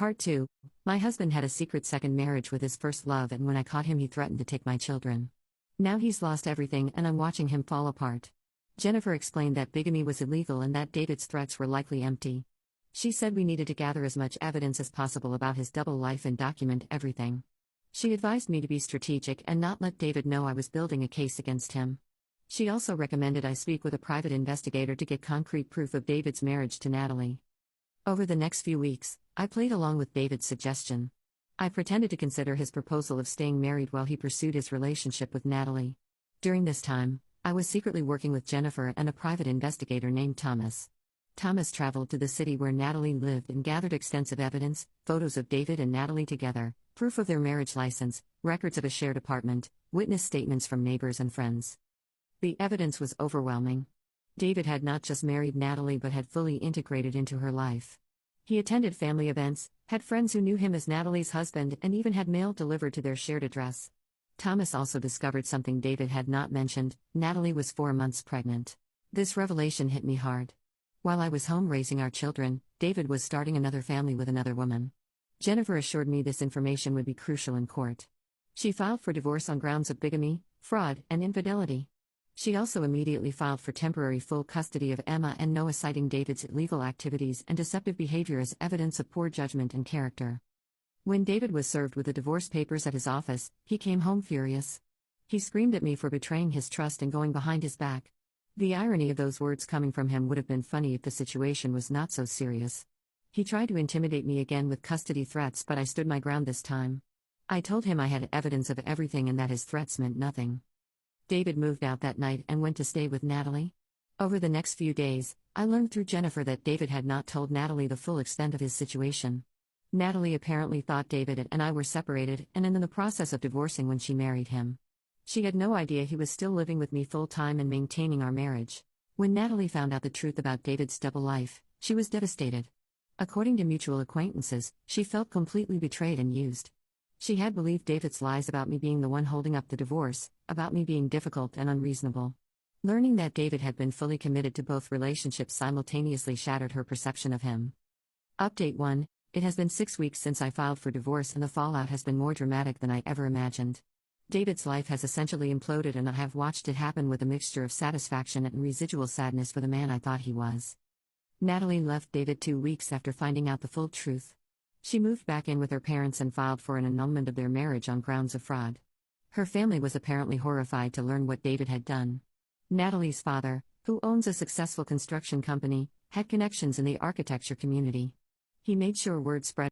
Part 2. My husband had a secret second marriage with his first love, and when I caught him, he threatened to take my children. Now he's lost everything, and I'm watching him fall apart. Jennifer explained that bigamy was illegal and that David's threats were likely empty. She said we needed to gather as much evidence as possible about his double life and document everything. She advised me to be strategic and not let David know I was building a case against him. She also recommended I speak with a private investigator to get concrete proof of David's marriage to Natalie. Over the next few weeks, I played along with David's suggestion. I pretended to consider his proposal of staying married while he pursued his relationship with Natalie. During this time, I was secretly working with Jennifer and a private investigator named Thomas. Thomas traveled to the city where Natalie lived and gathered extensive evidence, photos of David and Natalie together, proof of their marriage license, records of a shared apartment, witness statements from neighbors and friends. The evidence was overwhelming. David had not just married Natalie but had fully integrated into her life. He attended family events, had friends who knew him as Natalie's husband, and even had mail delivered to their shared address. Thomas also discovered something David had not mentioned: Natalie was 4 months pregnant. This revelation hit me hard. While I was home raising our children, David was starting another family with another woman. Jennifer assured me this information would be crucial in court. She filed for divorce on grounds of bigamy, fraud, and infidelity. She also immediately filed for temporary full custody of Emma and Noah, citing David's illegal activities and deceptive behavior as evidence of poor judgment and character. When David was served with the divorce papers at his office, he came home furious. He screamed at me for betraying his trust and going behind his back. The irony of those words coming from him would have been funny if the situation was not so serious. He tried to intimidate me again with custody threats, but I stood my ground this time. I told him I had evidence of everything and that his threats meant nothing. David moved out that night and went to stay with Natalie. Over the next few days, I learned through Jennifer that David had not told Natalie the full extent of his situation. Natalie apparently thought David and I were separated and in the process of divorcing when she married him. She had no idea he was still living with me full-time and maintaining our marriage. When Natalie found out the truth about David's double life, she was devastated. According to mutual acquaintances, she felt completely betrayed and used. She had believed David's lies about me being the one holding up the divorce, about me being difficult and unreasonable. Learning that David had been fully committed to both relationships simultaneously shattered her perception of him. Update 1. It has been 6 weeks since I filed for divorce, and the fallout has been more dramatic than I ever imagined. David's life has essentially imploded, and I have watched it happen with a mixture of satisfaction and residual sadness for the man I thought he was. Natalie left David 2 weeks after finding out the full truth. She moved back in with her parents and filed for an annulment of their marriage on grounds of fraud. Her family was apparently horrified to learn what David had done. Natalie's father, who owns a successful construction company, had connections in the architecture community. He made sure word spread